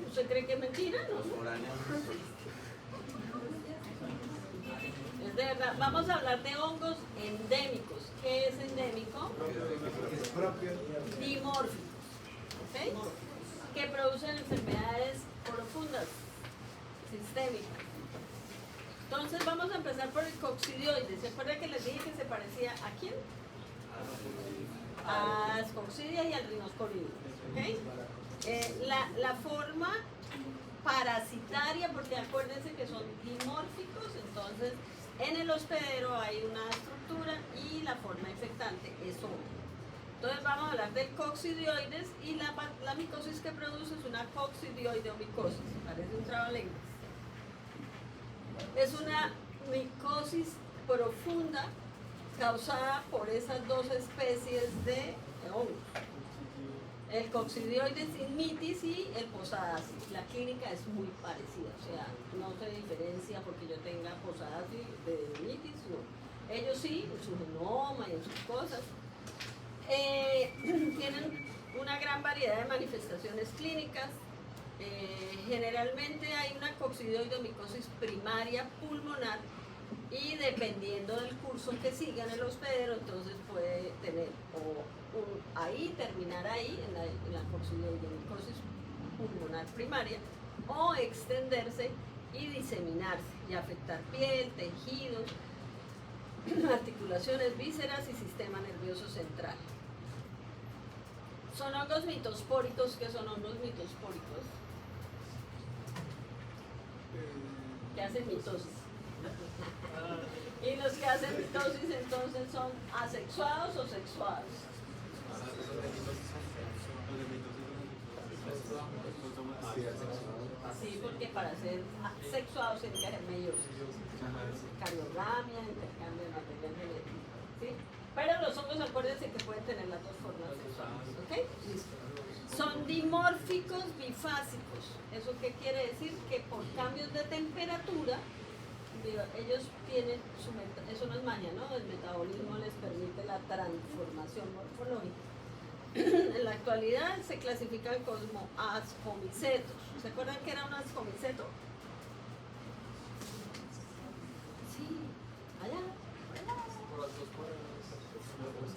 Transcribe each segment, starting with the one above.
¿Usted cree que es mentira? No. Es de verdad. Vamos a hablar de hongos endémicos. ¿Qué es endémico? Es propio. Dimórficos, ¿ok? Que producen enfermedades profundas, sistémicas. Entonces vamos a empezar por el coccidioides. ¿Se acuerdan que les dije que se parecía a quién? A Ascoccidia y al Rhinoscoridium, ¿ok? La forma parasitaria, porque acuérdense que son dimórficos, entonces en el hospedero hay una estructura y la forma infectante es hongo. Entonces vamos a hablar del coccidioides y la micosis que produce es una coccidioideomicosis, parece un trabalenguas. Es una micosis profunda causada por esas dos especies de hongos, el coccidioides immitis y el posadasis. La clínica es muy parecida, o sea, no se diferencia porque yo tenga posadasis de immitis, no. Ellos sí, en su genoma y en sus cosas, tienen una gran variedad de manifestaciones clínicas. Generalmente hay una coccidioidomicosis primaria pulmonar y dependiendo del curso que siga en el hospedero, entonces puede tener ahí, terminar ahí en la coccidioidomicosis pulmonar primaria o extenderse y diseminarse y afectar piel, tejidos, articulaciones, vísceras y sistema nervioso central. Son hongos mitospóricos. ¿Qué son hongos mitospóricos? Que hacen mitosis. Y los que hacen mitosis entonces son asexuados o sexuados. Sí, porque para ser sexuados tienen que haber meiosis, cariogamia, intercambio de material genético, ¿sí? Pero los hongos, acuérdense que pueden tener las dos formas sexuales, ¿ok? Listo. Son dimórficos bifásicos. ¿Eso qué quiere decir? Que por cambios de temperatura, ellos tienen eso no es maña, ¿no? El metabolismo les permite la transformación morfológica. En la actualidad se clasifican como ascomicetos. ¿Se acuerdan que era un ascomiceto? Sí, allá.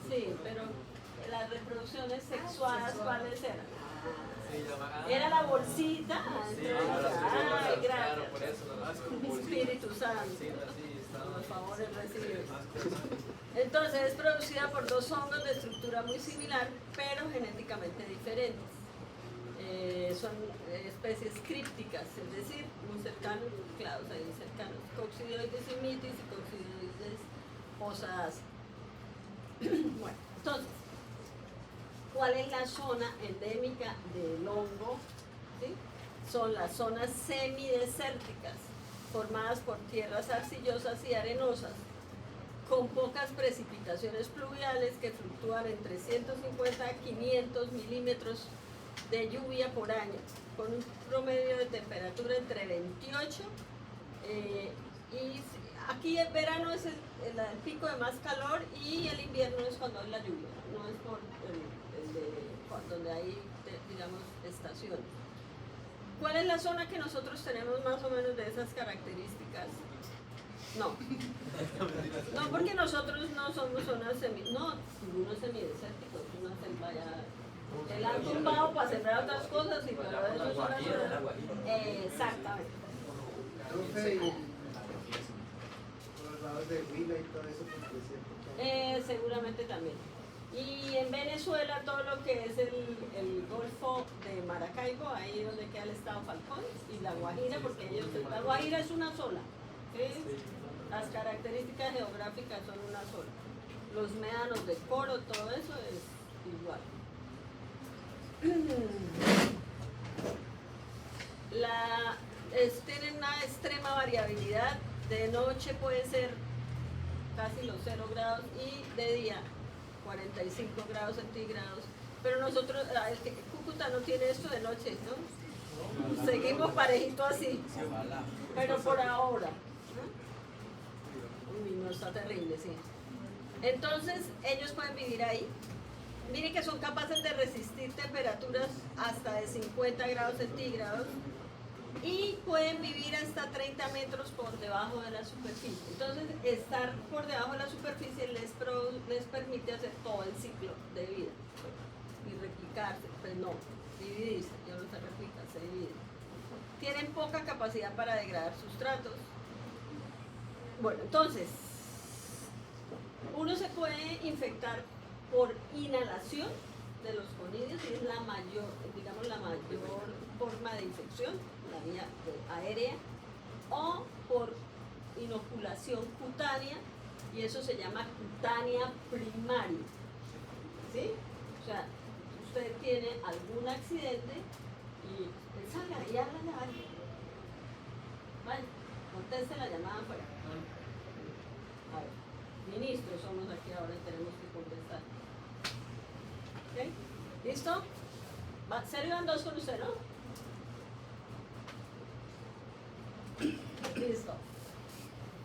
Sí, pero las reproducciones sexuales, ¿cuáles eran? Era la bolsita. Ay, gracias. Espíritu Santo. Por favor, recibe. Entonces es producida por dos hongos de estructura muy similar, pero genéticamente diferentes. Son especies crípticas, es decir, muy cercanos, claros ahí cercanos. Coccidioides immitis y coccidioides posadasis. Bueno, entonces, ¿cuál es la zona endémica del hongo? ¿Sí? Son las zonas semidesérticas, formadas por tierras arcillosas y arenosas, con pocas precipitaciones pluviales que fluctúan entre 150 a 500 milímetros de lluvia por año, con un promedio de temperatura entre 28 y aquí el verano es el pico de más calor y el invierno es cuando hay la lluvia, no es por donde hay, digamos, estaciones. ¿Cuál es la zona que nosotros tenemos más o menos de esas características? No. No, porque nosotros no somos zonas no, ninguno es semidesértico, es una selva ya. El han tumbado para sembrar otras cosas y pero eso es una zona. Exactamente. Los lados de Huila y todo eso, pues, seguramente también. Y en Venezuela todo lo que es el Golfo de Maracaibo, ahí donde queda el estado Falcón, y la Guajira, porque la Guajira es una sola, ¿sí? Las características geográficas son una sola. Los médanos de Coro, todo eso es igual. Tienen una extrema variabilidad. De noche puede ser casi los 0 grados y de día 45 grados centígrados, pero nosotros, Cúcuta no tiene esto de noche, ¿no? Seguimos parejito así, pero por ahora, ¿no? Uy, no, está terrible, sí. Entonces, ellos pueden vivir ahí, Miren que son capaces de resistir temperaturas hasta de 50 grados centígrados y pueden vivir hasta 30 metros por debajo de la superficie. Entonces, estar por debajo de la superficie les permite hacer todo el ciclo de vida y replicarse, pues no, dividirse, ya no se replican, se dividen. Tienen poca capacidad para degradar sustratos. Bueno, entonces, uno se puede infectar por inhalación de los conidios y es la mayor, digamos, la mayor forma de infección, la vía aérea, o por inoculación cutánea, y eso se llama cutánea primaria. ¿Sí? O sea, usted tiene algún accidente y salga y háblale a alguien. Vale, conteste la llamada afuera. A ver, ministros somos aquí ahora y tenemos que contestar. ¿Ok? ¿Listo? ¿Serio van dos con usted, no? Listo.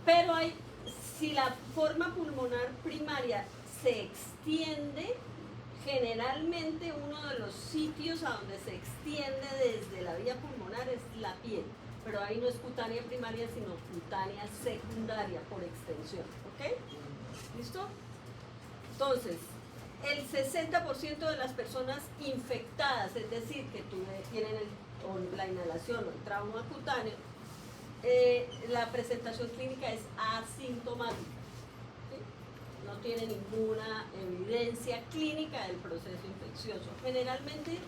Pero si la forma pulmonar primaria se extiende, generalmente uno de los sitios a donde se extiende desde la vía pulmonar es la piel. Pero ahí no es cutánea primaria, sino cutánea secundaria por extensión. ¿Ok? ¿Listo? Entonces, el 60% de las personas infectadas, es decir, que tienen la inhalación o el trauma cutáneo, la presentación clínica es asintomática. ¿Sí? No tiene ninguna evidencia clínica del proceso infeccioso. Generalmente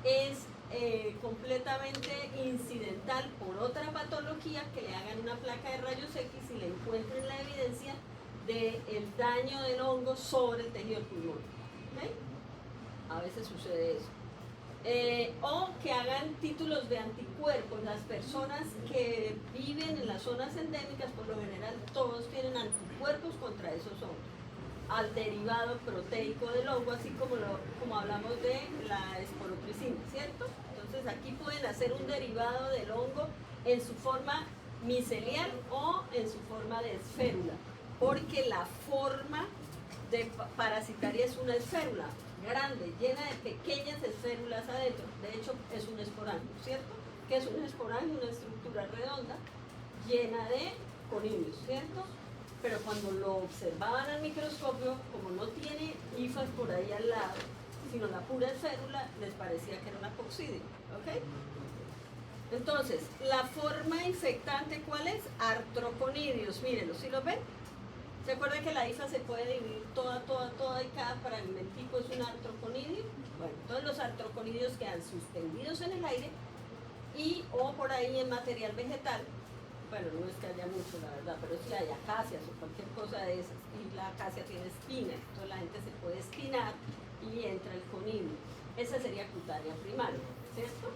es completamente incidental por otra patología, que le hagan una placa de rayos X y le encuentren la evidencia del daño del hongo sobre el tejido del pulmón. ¿Okay? A veces sucede eso. O que hagan títulos de anticuerpos. Las personas que viven en las zonas endémicas, por lo general, todos tienen anticuerpos contra esos hongos, al derivado proteico del hongo, así como hablamos de la esporotricina, ¿cierto? Entonces aquí pueden hacer un derivado del hongo en su forma micelial o en su forma de esférula, porque la forma parasitaria es una esférula grande, llena de pequeñas esférulas adentro. De hecho, es un esporangio, ¿cierto? Que es un esporangio, una estructura redonda llena de conidios, ¿cierto? Pero cuando lo observaban al microscopio, como no tiene hifas por ahí al lado, sino la pura esférula, les parecía que era una coccidia, ¿ok? Entonces, la forma infectante, ¿cuál es? Artroconidios, mírenlo, ¿sí lo ven? ¿Se acuerdan que la hifa se puede dividir toda y cada fragmentico es un artroconidio? Bueno, todos los artroconidios quedan suspendidos en el aire o por ahí en material vegetal. Bueno, no es que haya mucho, la verdad, pero si hay acacias o cualquier cosa de esas, y la acacia tiene espina, entonces la gente se puede espinar y entra el conidio. Esa sería cutánea primaria, ¿cierto?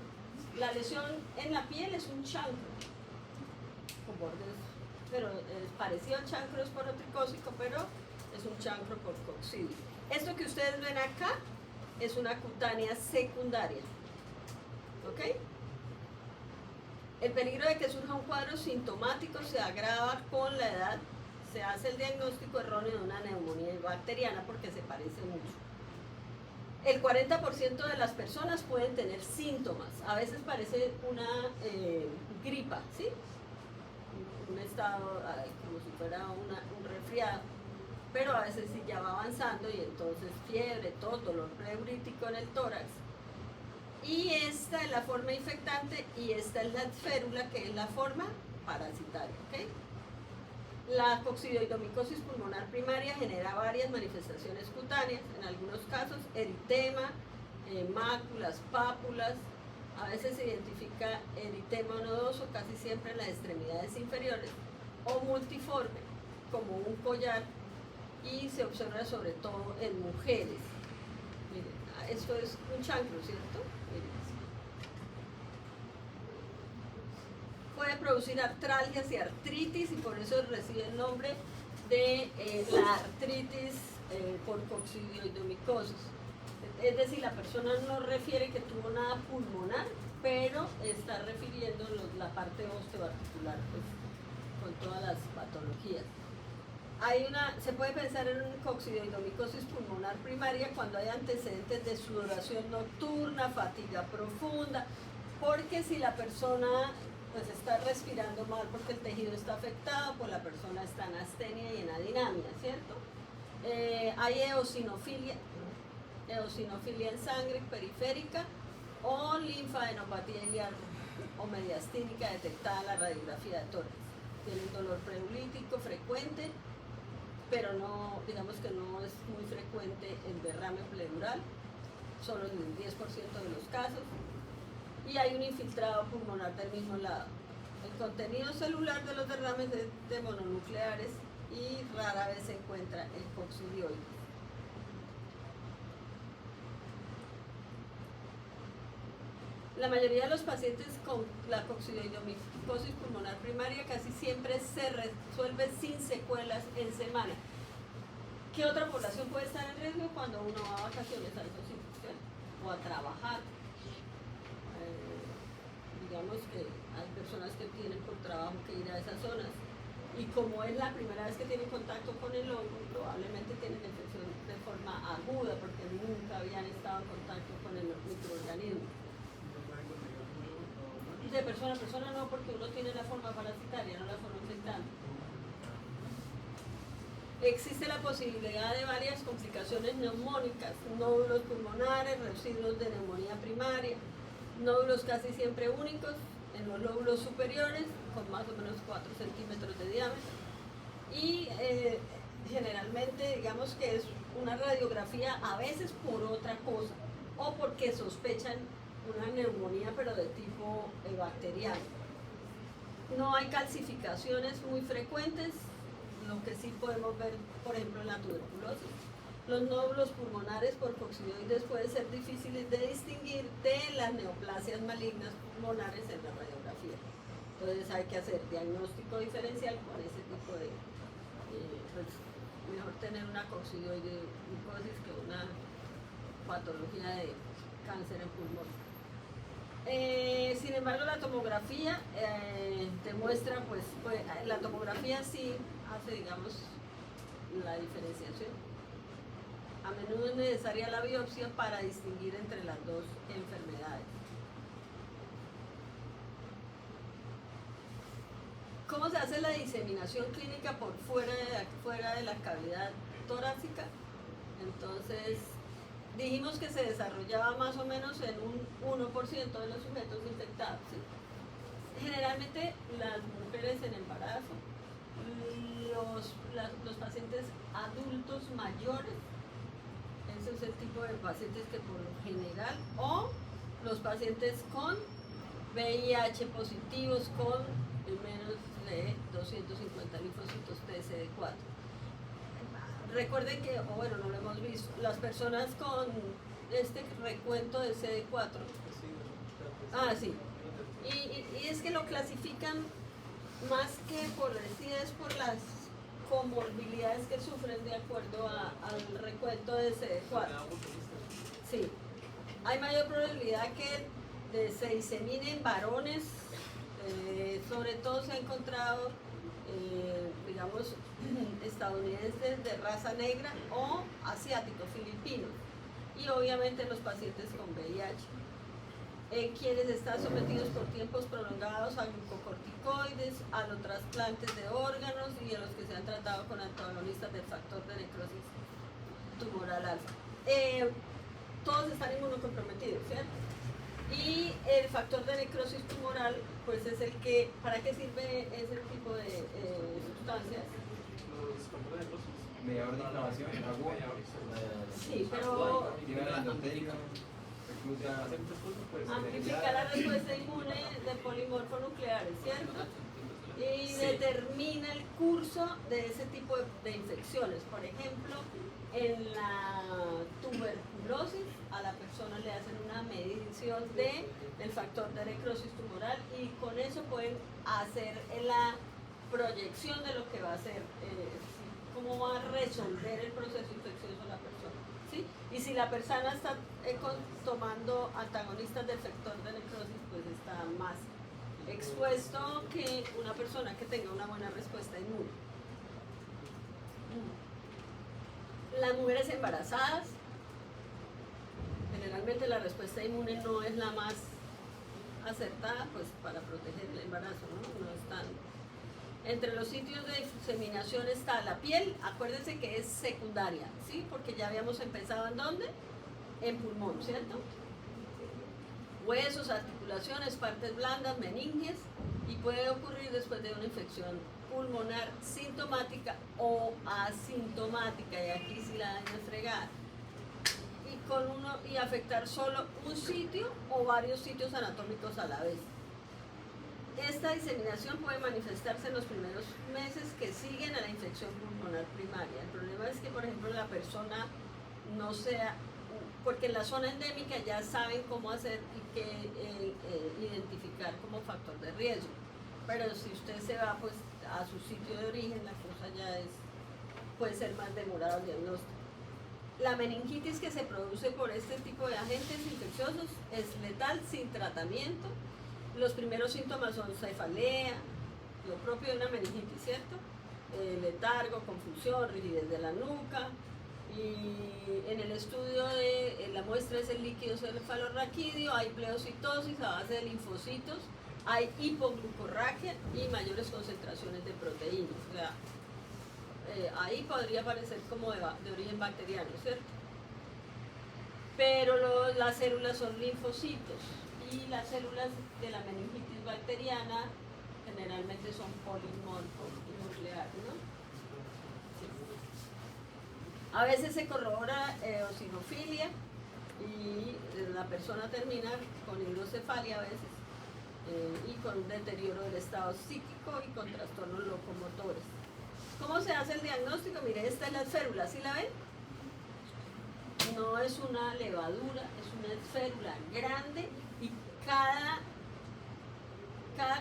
La lesión en la piel es un chancro, con bordes, pero es parecido al chancro esporotricósico, pero es un chancro por coccidio. Esto que ustedes ven acá es una cutánea secundaria, ¿ok? El peligro de que surja un cuadro sintomático se agrava con la edad. Se hace el diagnóstico erróneo de una neumonía bacteriana porque se parece mucho. El 40% de las personas pueden tener síntomas. A veces parece una gripa, ¿sí? Un estado como si fuera un resfriado, pero a veces sí ya va avanzando y entonces fiebre, tos, dolor pleurítico en el tórax. Y esta es la forma infectante y esta es la esférula, que es la forma parasitaria, ¿ok? La coccidioidomicosis pulmonar primaria genera varias manifestaciones cutáneas, en algunos casos eritema, máculas, pápulas. A veces se identifica eritema nodoso, casi siempre en las extremidades inferiores, o multiforme, como un collar, y se observa sobre todo en mujeres. Miren, esto es un chancro, ¿cierto? Puede producir artralgias y artritis, y por eso recibe el nombre de la artritis por coccidioidomicosis. Es decir, la persona no refiere que tuvo nada pulmonar, pero está refiriendo la parte osteoarticular, pues, con todas las patologías. se puede pensar en una coccidioidomicosis pulmonar primaria cuando hay antecedentes de sudoración nocturna, fatiga profunda, porque si la persona pues está respirando mal porque el tejido está afectado, pues la persona está en astenia y en adinamia, ¿cierto? Hay eosinofilia en sangre periférica o linfadenopatía iliar o mediastínica detectada en la radiografía de tórax. Tienen dolor preulítico frecuente, pero no, digamos que no es muy frecuente el derrame pleural, solo en el 10% de los casos, y hay un infiltrado pulmonar del mismo lado. El contenido celular de los derrames es de mononucleares y rara vez se encuentra el coccidioides. La mayoría de los pacientes con la coccidioidomicosis pulmonar primaria casi siempre se resuelve sin secuelas en semana. ¿Qué otra población puede estar en riesgo cuando uno va a vacaciones a esos sitios, ¿cierto? O a trabajar? Digamos que hay personas que tienen por trabajo que ir a esas zonas y como es la primera vez que tienen contacto con el hongo, probablemente tienen infección de forma aguda porque nunca habían estado en contacto con el microorganismo. De persona a persona no, porque uno tiene la forma parasitaria, no la forma infectante. Existe la posibilidad de varias complicaciones neumónicas, nódulos pulmonares, residuos de neumonía primaria, nódulos casi siempre únicos en los lóbulos superiores, con más o menos 4 centímetros de diámetro. Y generalmente, digamos que es una radiografía a veces por otra cosa, o porque sospechan una neumonía pero de tipo bacteriano. No hay calcificaciones muy frecuentes, lo que sí podemos ver, por ejemplo, en la tuberculosis. Los nódulos pulmonares por coccidioides pueden ser difíciles de distinguir de las neoplasias malignas pulmonares en la radiografía. Entonces hay que hacer diagnóstico diferencial con ese tipo de... pues, mejor tener una coccidioidomicosis que una patología de cáncer en pulmón. Sin embargo, la tomografía demuestra, pues, la tomografía sí hace, digamos, la diferenciación. A menudo es necesaria la biopsia para distinguir entre las dos enfermedades. ¿Cómo se hace la diseminación clínica por fuera de la cavidad torácica? Entonces, dijimos que se desarrollaba más o menos en un 1% de los sujetos infectados, ¿sí? Generalmente las mujeres en embarazo, los pacientes adultos mayores, ese es el tipo de pacientes que por lo general, o los pacientes con VIH positivos con menos de 250 linfocitos TCD4. Recuerden que, o bueno, no lo hemos visto, las personas con este recuento de CD4. Ah, sí. Y es que lo clasifican más que por es por las comorbilidades que sufren de acuerdo al recuento de CD4. Sí. Hay mayor probabilidad que se diseminen varones, sobre todo se ha encontrado digamos, estadounidenses de raza negra o asiáticos, filipinos, y obviamente los pacientes con VIH, quienes están sometidos por tiempos prolongados a glucocorticoides, a los trasplantes de órganos y a los que se han tratado con antagonistas del factor de necrosis tumoral alfa. Todos están inmunocomprometidos, ¿cierto? Y el factor de necrosis tumoral, pues es el que, ¿para qué sirve ese tipo de sustancias? Mediador de inflamación, aguda. Sí, pero amplifica la respuesta inmune de polimorfonucleares, ¿cierto? Y determina el curso de ese tipo de infecciones. Por ejemplo, en la tuberculosis a la persona le hacen una medición del factor de necrosis tumoral y con eso pueden hacer la proyección de lo que va a hacer, cómo va a resolver el proceso infeccioso la persona, ¿sí? Y si la persona está tomando antagonistas del factor de necrosis, pues está más expuesto que una persona que tenga una buena respuesta inmune. Las mujeres embarazadas, generalmente la respuesta inmune no es la más acertada pues para proteger el embarazo, ¿no? No están. Entre los sitios de diseminación está la piel, acuérdense que es secundaria, ¿sí? Porque ya habíamos empezado ¿en dónde? En pulmón, ¿cierto? Huesos, articulaciones, partes blandas, meninges, y puede ocurrir después de una infección pulmonar sintomática o asintomática, y aquí sí la daño es fregada, y afectar solo un sitio o varios sitios anatómicos a la vez. Esta diseminación puede manifestarse en los primeros meses que siguen a la infección pulmonar primaria. El problema es que, por ejemplo, la persona no sea, porque en la zona endémica ya saben cómo hacer y qué identificar como factor de riesgo. Pero si usted se va pues a su sitio de origen, la cosa ya puede ser más demorado el diagnóstico. La meningitis que se produce por este tipo de agentes infecciosos es letal sin tratamiento. Los primeros síntomas son cefalea, lo propio de una meningitis, ¿cierto? Letargo, confusión, rigidez de la nuca. Y en el estudio de la muestra es el líquido cefalorraquídeo, hay pleocitosis a base de linfocitos, hay hipoglucorraquia y mayores concentraciones de proteínas. O sea, ahí podría parecer como de origen bacteriano, ¿cierto? Pero las células son linfocitos y las células de la meningitis bacteriana generalmente son polinucleares, ¿no? Sí. A veces se corrobora eosinofilia y la persona termina con hidrocefalia a veces y con un deterioro del estado psíquico y con trastornos locomotores. ¿Cómo se hace el diagnóstico? Mire, esta es la férula, ¿sí la ven? No es una levadura, es una férula grande y cada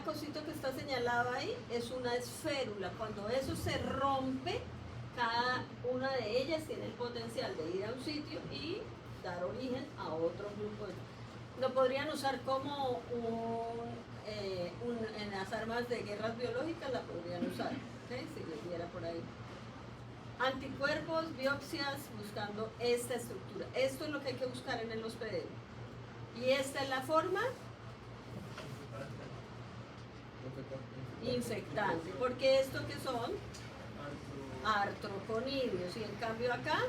cosito que está señalado ahí es una esférula. Cuando eso se rompe, cada una de ellas tiene el potencial de ir a un sitio y dar origen a otro grupo. Lo podrían usar como en las armas de guerras biológicas, la podrían usar, ¿okay? Si les diera por ahí. Anticuerpos, biopsias, buscando esta estructura. Esto es lo que hay que buscar en el hospedero. Y esta es la forma infectante, porque esto que son artroconidios, y en cambio acá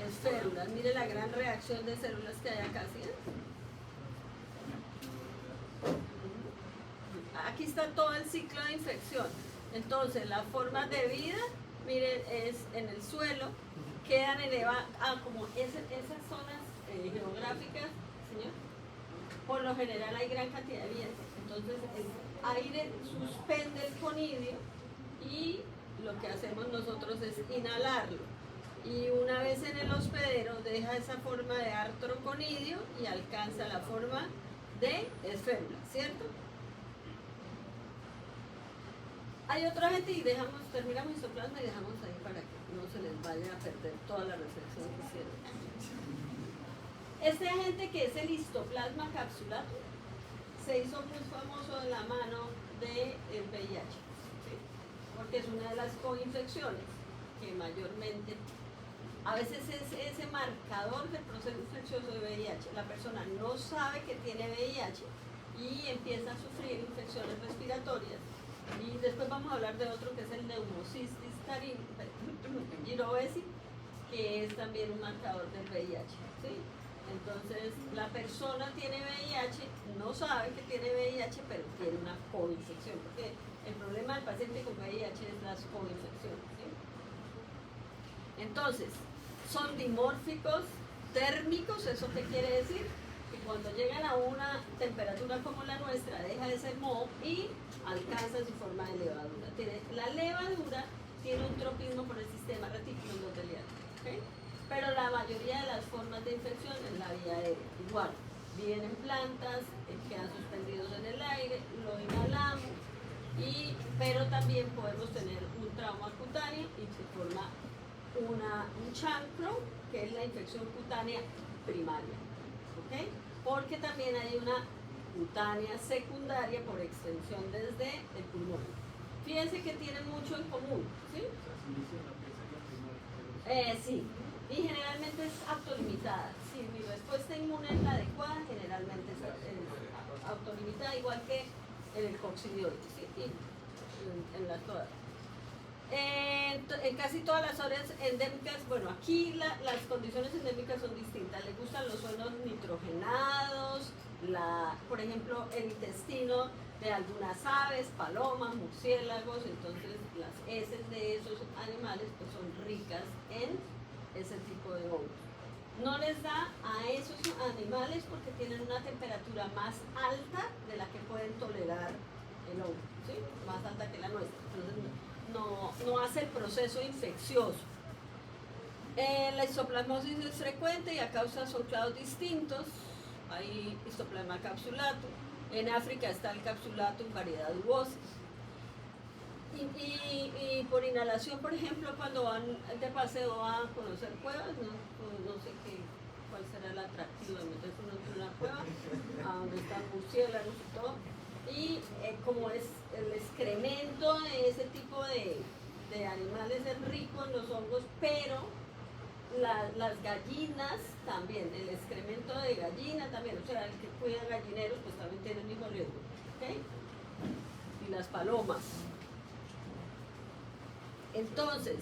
es férulas. Mire la gran reacción de células que hay acá, ¿sí? Aquí está todo el ciclo de infección. Entonces, la forma de vida, miren, es en el suelo, quedan elevadas, como esas zonas geográficas, señor, por lo general hay gran cantidad de viento. Entonces, el aire suspende el conidio y lo que hacemos nosotros es inhalarlo. Y una vez en el hospedero deja esa forma de artroconidio y alcanza la forma de esférula, ¿cierto? Hay otra gente y terminamos histoplasma y dejamos ahí para que no se les vaya a perder toda la reflexión que hicieron. Este agente que es el histoplasma capsulatum se hizo muy famoso de la mano del VIH, ¿sí? Porque es una de las coinfecciones que mayormente, a veces es ese marcador del proceso infeccioso de VIH. La persona no sabe que tiene VIH y empieza a sufrir infecciones respiratorias. Y después vamos a hablar de otro que es el Pneumocystis jirovecii, que es también un marcador del VIH, ¿sí? Entonces, la persona tiene VIH, no sabe que tiene VIH, pero tiene una coinfección, porque el problema del paciente con VIH es las coinfecciones, ¿sí? Entonces, son dimórficos térmicos. ¿Eso qué quiere decir? Que cuando llegan a una temperatura como la nuestra, deja de ser moho y alcanza su forma de levadura. La levadura tiene un tropismo por el sistema retículo endotelial, ¿okay? Pero la mayoría de las formas de infección es la vía aérea. Igual, vienen plantas, quedan suspendidos en el aire, lo inhalamos, pero también podemos tener un trauma cutáneo y se forma un chancro, que es la infección cutánea primaria, ¿ok? Porque también hay una cutánea secundaria por extensión desde el pulmón. Fíjense que tienen mucho en común, ¿sí? Sí, y generalmente es autolimitada. Si mi respuesta inmune es la adecuada, generalmente es autolimitada, igual que en el coccidioides, ¿sí? Y en las todas. En casi todas las áreas endémicas, bueno, aquí las condiciones endémicas son distintas. Les gustan los suelos nitrogenados, por ejemplo, el intestino de algunas aves, palomas, murciélagos. Entonces las heces de esos animales pues son ricas en ese tipo de hongos. No les da a esos animales porque tienen una temperatura más alta de la que pueden tolerar el hongo, ¿sí? Más alta que la nuestra. Entonces no hace el proceso infeccioso. La histoplasmosis es frecuente y a causa son clados distintos. Hay histoplasma capsulatum. En África está el capsulatum variedaduosis. Y por inhalación, por ejemplo, cuando van de paseo a conocer cuevas, no sé cuál será el atractivo de meterse uno en una cueva, a donde están murciélagos y todo. Y como es el excremento de ese tipo de animales es rico en los hongos, pero las gallinas también, el excremento de gallina también, o sea, el que cuida gallineros pues también tiene el mismo riesgo, ¿okay? Y las palomas. Entonces,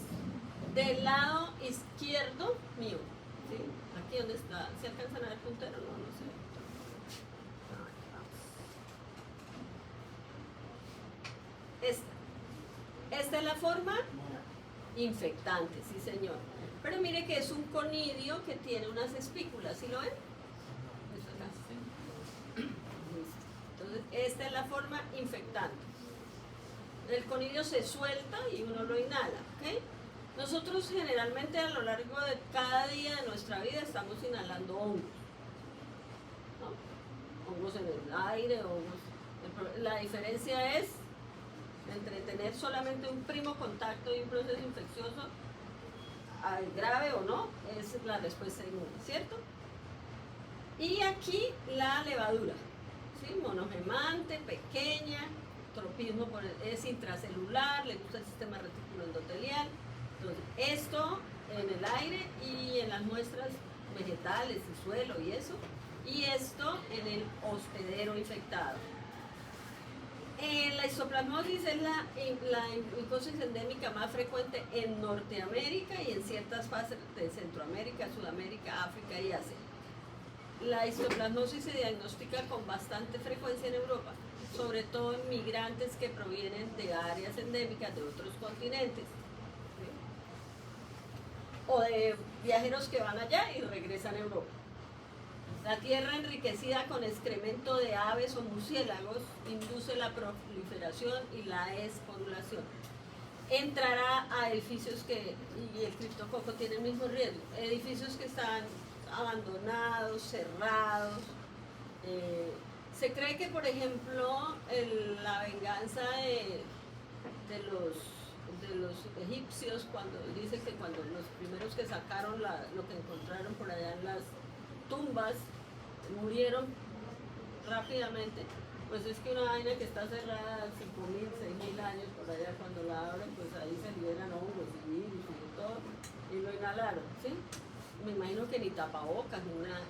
del lado izquierdo mío, ¿sí? Aquí donde está, ¿se alcanzan a ver puntero? No sé. Esta es la forma infectante, sí señor. Pero mire que es un conidio que tiene unas espículas, ¿sí lo ven? Entonces, esta es la forma infectante. El conidio se suelta y uno lo inhala, ¿ok? Nosotros generalmente a lo largo de cada día de nuestra vida estamos inhalando hongos, ¿no? Hongos en el aire, hongos. La diferencia es entre tener solamente un primo contacto y un proceso infeccioso, grave o no, es la respuesta inmune, ¿cierto? Y aquí la levadura, ¿sí? Monogemante, pequeña, tropismo es intracelular, le gusta el sistema retículo endotelial. Entonces, esto en el aire y en las muestras vegetales y suelo y eso, y esto en el hospedero infectado. La histoplasmosis es la micosis endémica más frecuente en Norteamérica y en ciertas fases de Centroamérica, Sudamérica, África y Asia. La histoplasmosis se diagnostica con bastante frecuencia en Europa, sobre todo en migrantes que provienen de áreas endémicas de otros continentes, ¿sí? O de viajeros que van allá y regresan a Europa. La tierra enriquecida con excremento de aves o murciélagos induce la proliferación y la esporulación. Entrará a edificios y el criptococo tiene el mismo riesgo, edificios que están abandonados, cerrados. Se cree que, por ejemplo, la venganza de los egipcios, cuando dice que cuando los primeros que sacaron lo que encontraron por allá en las tumbas murieron rápidamente, pues es que una vaina que está cerrada 5.000, 6.000 años por allá, cuando la abren, pues ahí se liberan hongos y virus y todo, y lo inhalaron, ¿sí? Me imagino que ni tapabocas ni nada.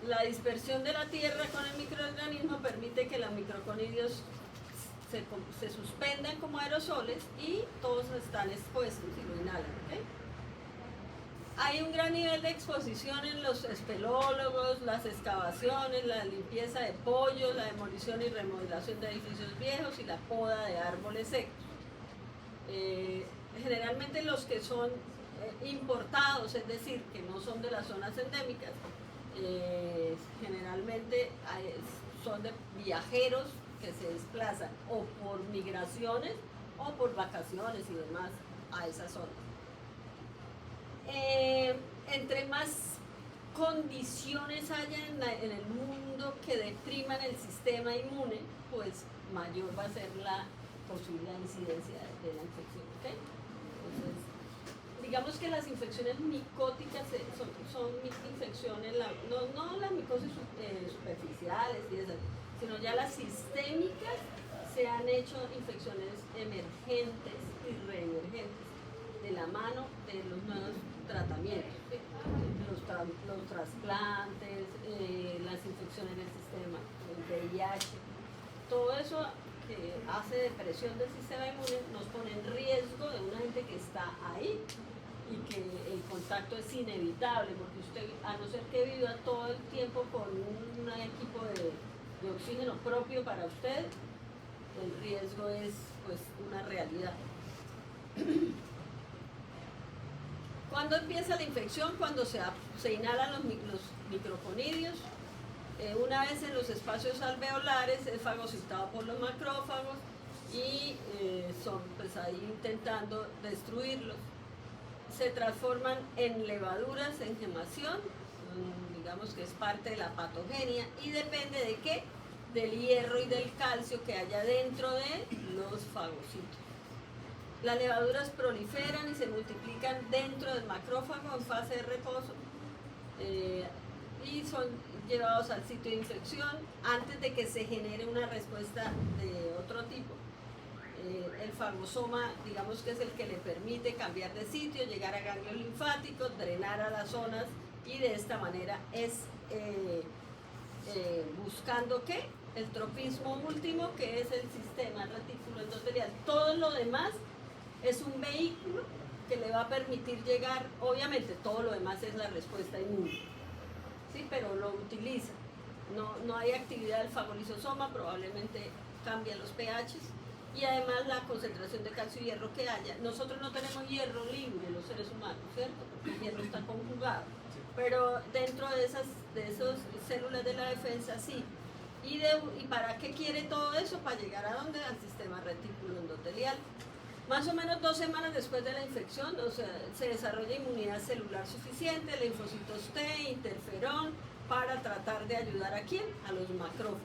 La dispersión de la tierra con el microorganismo permite que los microconidios se suspendan como aerosoles y todos están expuestos y lo inhalan, ¿ok? Hay un gran nivel de exposición en los espelólogos, las excavaciones, la limpieza de pollos, la demolición y remodelación de edificios viejos y la poda de árboles secos. Generalmente los que son importados, es decir, que no son de las zonas endémicas, generalmente son de viajeros que se desplazan o por migraciones o por vacaciones y demás a esa zona. Entre más condiciones haya en el mundo que depriman el sistema inmune, pues mayor va a ser la posible incidencia de la infección, ¿okay? Entonces, digamos que las infecciones micóticas son infecciones, no las micosis superficiales y esas, sino ya las sistémicas. Se han hecho infecciones emergentes y reemergentes de la mano de los nuevos tratamientos, ¿sí? Los trasplantes, las infecciones del sistema, el VIH, todo eso que hace depresión del sistema inmune nos pone en riesgo de una gente que está ahí y que el contacto es inevitable, porque usted, a no ser que viva todo el tiempo con un equipo de oxígeno propio para usted, el riesgo es pues una realidad. ¿Cuándo empieza la infección? Cuando se inhalan los microconidios. Una vez en los espacios alveolares es fagocitado por los macrófagos y son pues ahí intentando destruirlos. Se transforman en levaduras, en gemación, digamos que es parte de la patogenia y depende de qué, del hierro y del calcio que haya dentro de los fagocitos. Las levaduras proliferan y se multiplican dentro del macrófago en fase de reposo y son llevados al sitio de infección antes de que se genere una respuesta de otro tipo. El fagosoma, digamos que es el que le permite cambiar de sitio, llegar a ganglios linfáticos, drenar a las zonas y de esta manera es buscando ¿qué? El tropismo último, que es el sistema retículo endotelial. Todo lo demás es un vehículo que le va a permitir llegar, obviamente todo lo demás es la respuesta inmune, ¿sí? Pero lo utiliza. No hay actividad del fagolisosoma, probablemente cambia los pHs y además la concentración de calcio y hierro que haya. Nosotros no tenemos hierro libre, los seres humanos, ¿cierto? Porque el hierro está conjugado, pero dentro de esas células de la defensa sí. ¿Y para qué quiere todo eso? Para llegar a dónde? Al sistema retículo endotelial. Más o menos 2 semanas después de la infección, o sea, se desarrolla inmunidad celular suficiente, linfocitos T, interferón, para tratar de ayudar a ¿quién? A los macrófagos.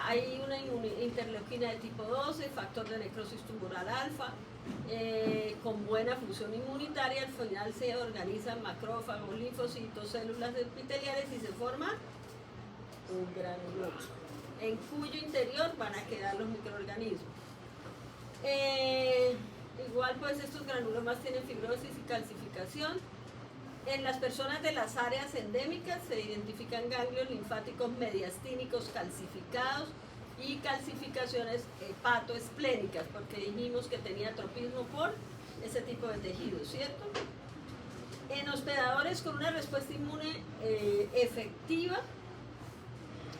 Hay una interleuquina de tipo 12, factor de necrosis tumoral alfa, con buena función inmunitaria. Al final se organizan macrófagos, linfocitos, células epiteliales y se forma un granuloma, en cuyo interior van a quedar los microorganismos. Igual pues estos granulomas tienen fibrosis y calcificación. En las personas de las áreas endémicas se identifican ganglios linfáticos mediastínicos calcificados y calcificaciones hepatoesplénicas, porque dijimos que tenía tropismo por ese tipo de tejidos, ¿cierto? En hospedadores con una respuesta inmune efectiva,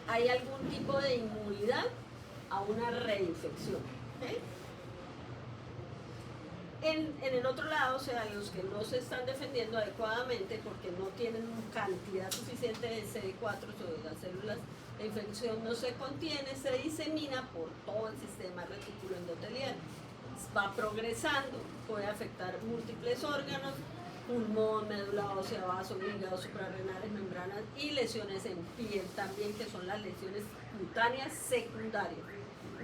hay algún tipo de inmunidad a una reinfección, ¿okay? En el otro lado, o sea, los que no se están defendiendo adecuadamente porque no tienen cantidad suficiente de CD4, o las células de infección no se contiene, se disemina por todo el sistema retículo endotelial. Va progresando, puede afectar múltiples órganos, pulmón, médula ósea, vaso, hígado, suprarrenales, membranas y lesiones en piel también, que son las lesiones cutáneas secundarias.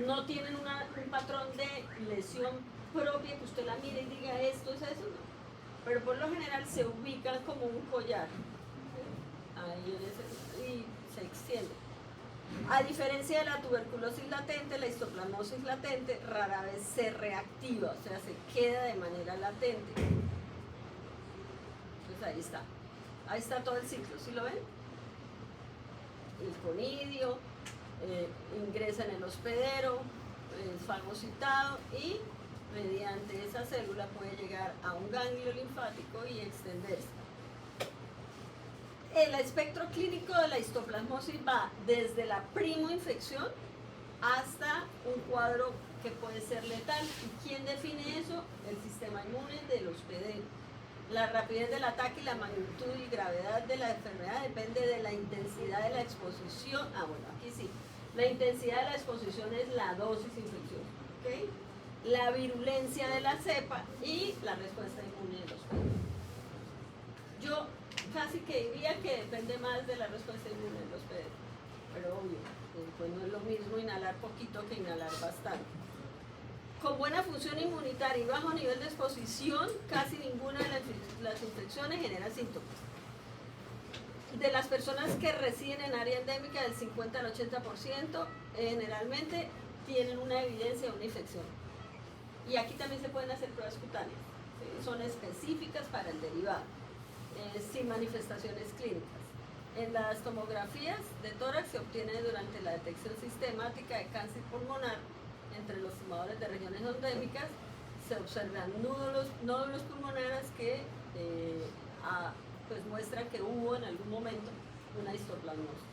No tienen un patrón de lesión propia que usted la mire y diga esto es eso, no. Pero por lo general se ubican como un collar ahí y se extiende. A diferencia de la tuberculosis latente, la histoplasmosis latente rara vez se reactiva, o sea, se queda de manera latente. Entonces ahí está todo el ciclo, ¿sí lo ven? El conidio, ingresa en el hospedero, es fagocitado y mediante esa célula puede llegar a un ganglio linfático y extenderse. El espectro clínico de la histoplasmosis va desde la primoinfección hasta un cuadro que puede ser letal. ¿Y quién define eso? El sistema inmune del hospedero. La rapidez del ataque y la magnitud y gravedad de la enfermedad depende de la intensidad de la exposición. Bueno, aquí sí. La intensidad de la exposición es la dosis infecciosa, ¿ok? La virulencia de la cepa y la respuesta inmune de los hospedero. Yo casi que diría que depende más de la respuesta inmune de los hospedero, pero obvio, pues no es lo mismo inhalar poquito que inhalar bastante. Con buena función inmunitaria y bajo nivel de exposición, casi ninguna de las infecciones genera síntomas. De las personas que residen en área endémica, del 50 al 80% generalmente tienen una evidencia de una infección. Y aquí también se pueden hacer pruebas cutáneas. ¿sí? Son específicas para el derivado, sin manifestaciones clínicas. En las tomografías de tórax se obtiene durante la detección sistemática de cáncer pulmonar entre los fumadores de regiones endémicas. Se observan nódulos pulmonares que pues muestran que hubo en algún momento una histoplasmosis.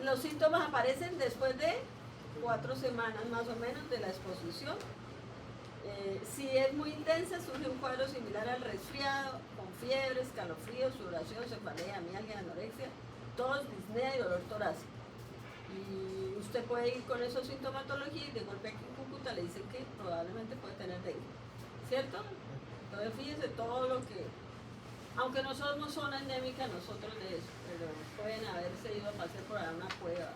Los síntomas aparecen después de 4 semanas más o menos de la exposición. Si es muy intensa, surge un cuadro similar al resfriado, con fiebre, escalofríos, sudoración, cefalea, mialgia, anorexia, tos, disnea y dolor torácico. Y usted puede ir con esa sintomatología y de golpe aquí en Cúcuta le dicen que probablemente puede tener dengue, ¿cierto? Entonces fíjense todo lo que, aunque nosotros no son endémicas nosotros de eso, pero pueden haberse ido a pasar por ahí una cueva.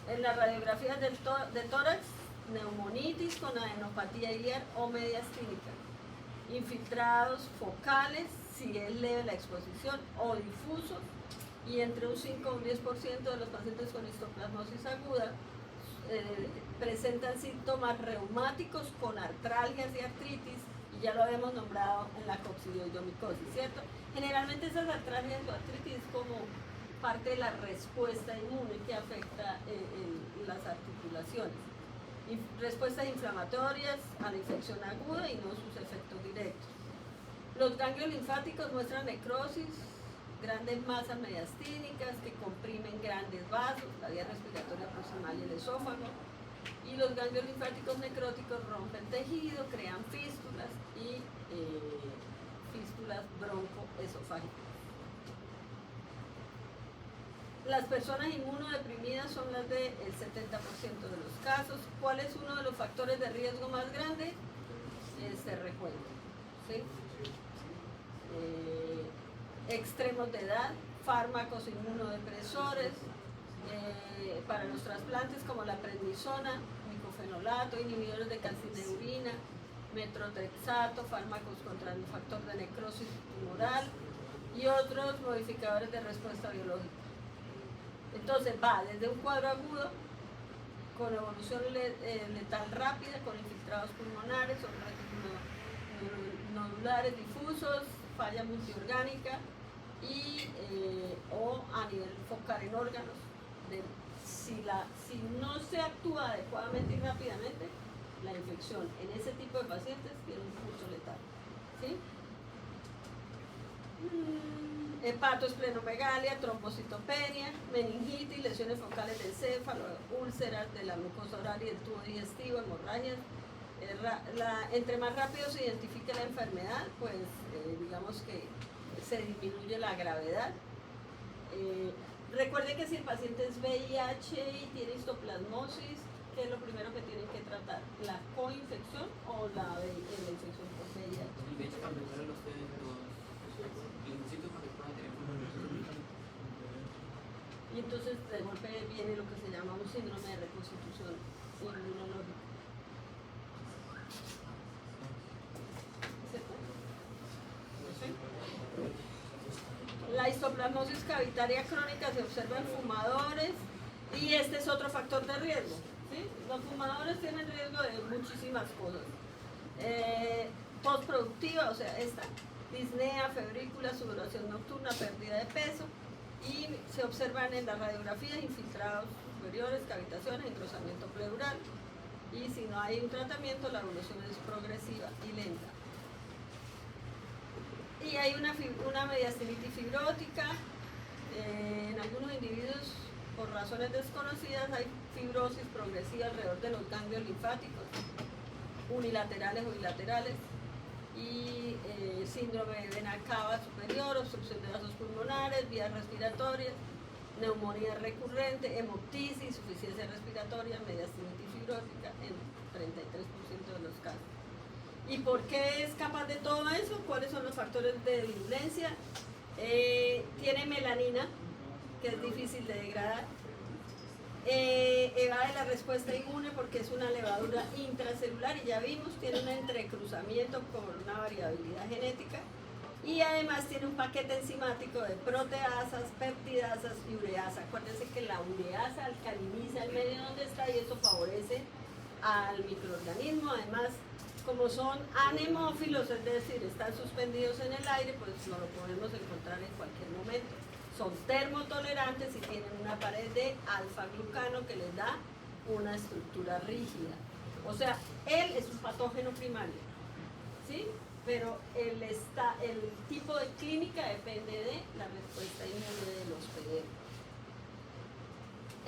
En las radiografías de tórax, neumonitis con adenopatía iliar o mediastínica, infiltrados focales si es leve la exposición o difusos, y entre un 5 o un 10% de los pacientes con histoplasmosis aguda presentan síntomas reumáticos con artralgias y artritis, y ya lo habíamos nombrado en la coccidioidomicosis, ¿cierto? Generalmente esas artralgias o artritis es como parte de la respuesta inmune que afecta las articulaciones. Respuestas inflamatorias a la infección aguda y no sus efectos directos. Los ganglios linfáticos muestran necrosis, grandes masas mediastínicas que comprimen grandes vasos, la vía respiratoria proximal y el esófago. Y los ganglios linfáticos necróticos rompen tejido, crean fístulas y fístulas broncoesofágicas. Las personas inmunodeprimidas son las del 70% de los casos. ¿Cuál es uno de los factores de riesgo más grande? Este recuento, ¿sí? Extremos de edad, fármacos inmunodepresores, para los trasplantes como la prednisona, micofenolato, inhibidores de calcineurina, metrotrexato, fármacos contra el factor de necrosis tumoral y otros modificadores de respuesta biológica. Entonces va desde un cuadro agudo con evolución letal rápida, con infiltrados pulmonares o nodulares difusos, falla multiorgánica y o a nivel focal en órganos. Si no se actúa adecuadamente y rápidamente, la infección en ese tipo de pacientes tiene un curso letal, ¿sí? Hepatoesplenomegalia, trombocitopenia, meningitis, lesiones focales del céfalo, úlceras de la mucosa oral y el tubo digestivo, hemorragias. Entre más rápido se identifique la enfermedad, pues digamos que se disminuye la gravedad. Recuerden que si el paciente es VIH y tiene histoplasmosis, ¿qué es lo primero que tienen que tratar? ¿La coinfección o la infección por VIH? De hecho, cuando fueron los linfocitos para tener y entonces de golpe viene lo que se llama un síndrome de reconstitución inmunológica. La histoplasmosis cavitaria crónica se observa en fumadores y este es otro factor de riesgo, ¿sí? Los fumadores tienen riesgo de muchísimas cosas. Postproductiva, o sea, esta disnea, febrícula, sudoración nocturna, pérdida de peso, y se observan en las radiografías infiltrados superiores, cavitaciones, engrosamiento pleural, y si no hay un tratamiento la evolución es progresiva y lenta. Y hay una mediastinitis fibrótica, en algunos individuos por razones desconocidas hay fibrosis progresiva alrededor de los ganglios linfáticos, unilaterales o bilaterales, y síndrome de vena cava superior, obstrucción de vasos pulmonares, vías respiratorias, neumonía recurrente, hemoptisis, insuficiencia respiratoria, mediastinitis fibrótica en 33% de los casos. ¿Y por qué es capaz de todo eso? ¿Cuáles son los factores de virulencia? Tiene melanina, que es difícil de degradar. Evade la respuesta inmune porque es una levadura intracelular y ya vimos, tiene un entrecruzamiento con una variabilidad genética y además tiene un paquete enzimático de proteasas, peptidasas y ureasa. Acuérdense que la ureasa alcaliniza el medio donde está y eso favorece al microorganismo. Además, como son anemófilos, es decir, están suspendidos en el aire, pues no lo podemos encontrar en cualquier momento. Son termotolerantes y tienen una pared de alfa-glucano que les da una estructura rígida. O sea, él es un patógeno primario, ¿sí? Pero el tipo de clínica depende de la respuesta inmune del hospedero.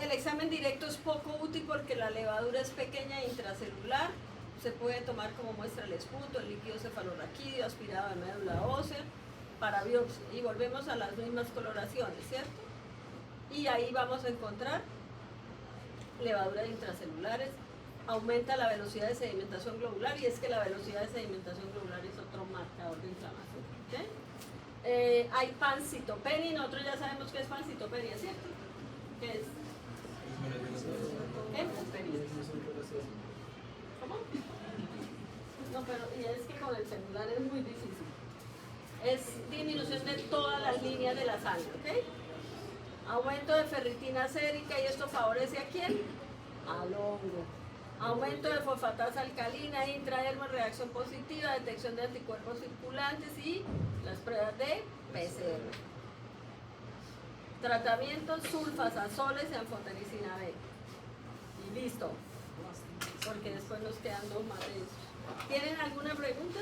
El examen directo es poco útil porque la levadura es pequeña e intracelular. Se puede tomar como muestra el esputo, el líquido cefalorraquídeo aspirado de médula ósea para biopsia. Y volvemos a las mismas coloraciones, ¿cierto? Y ahí vamos a encontrar levaduras intracelulares. Aumenta la velocidad de sedimentación globular, y es que la velocidad de sedimentación globular es otro marcador de inflamación. ¿Okay? Hay pancitopenia, y nosotros ya sabemos qué es pancitopenia, ¿cierto? ¿Qué es? ¿Qué? ¿Cómo? No, pero y es que con el celular es muy difícil. Es disminución de todas las líneas de la sangre, ¿ok? Aumento de ferritina sérica, y esto favorece ¿a quién? Al hongo. Aumento de fosfatasa alcalina, intradermal, reacción positiva, detección de anticuerpos circulantes y las pruebas de PCR. Tratamientos: sulfasazoles y anfotericina B. Y listo. Porque después nos quedan 2 más de eso. ¿Tienen alguna pregunta?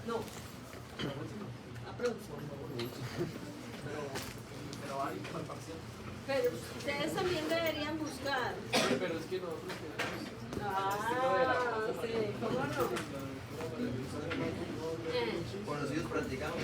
No. La próxima. Pero hay calefacción. Pero ustedes también deberían buscar. Pero es que nosotros Ah, sí, ¿cómo no? Conocidos practicamos.